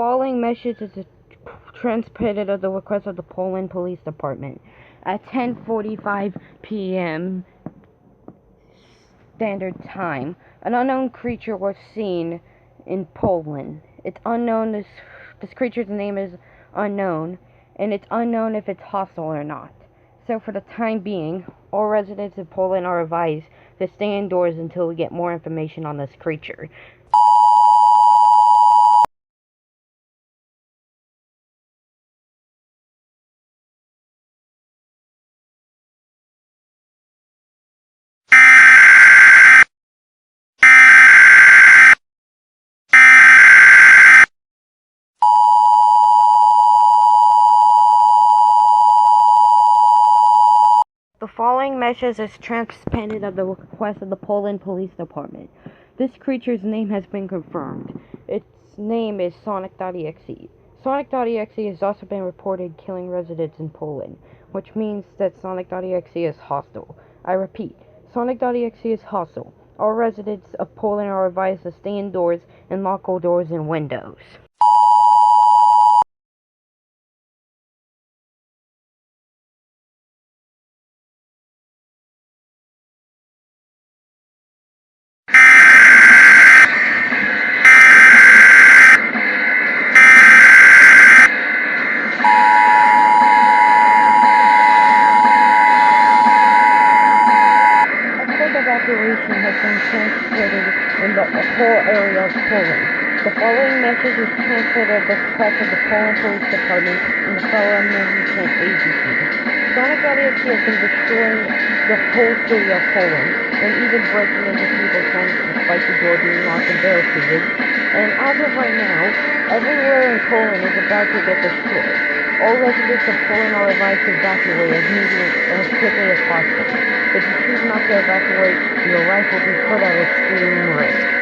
following message is transmitted at the request of the Poland Police Department. At 10:45 p.m. Standard Time, an unknown creature was seen in Poland. It's unknown, this creature's name is unknown, and it's unknown if it's hostile or not. So for the time being, all residents of Poland are advised to stay indoors until we get more information on this creature. The following message is transmitted at the request of the Poland Police Department. This creature's name has been confirmed. Its name is sonic.exe. Sonic.exe has also been reported killing residents in Poland, which means that sonic.exe is hostile. I repeat, sonic.exe is hostile. All residents of Poland are advised to stay indoors and lock all doors and windows. Evacuation has been transmitted in the whole area of Poland. The following message is transmitted at the request of the Poland Police Department and the Federal Management Agency. Sonic.exe has been destroying the whole city of Poland, and even breaking into people's homes despite the door being locked and barricaded. And as of right now, everywhere in Poland is about to get destroyed. All residents of Poland are advised to evacuate as quickly as possible. If you choose not to evacuate, your life will be put at extreme risk.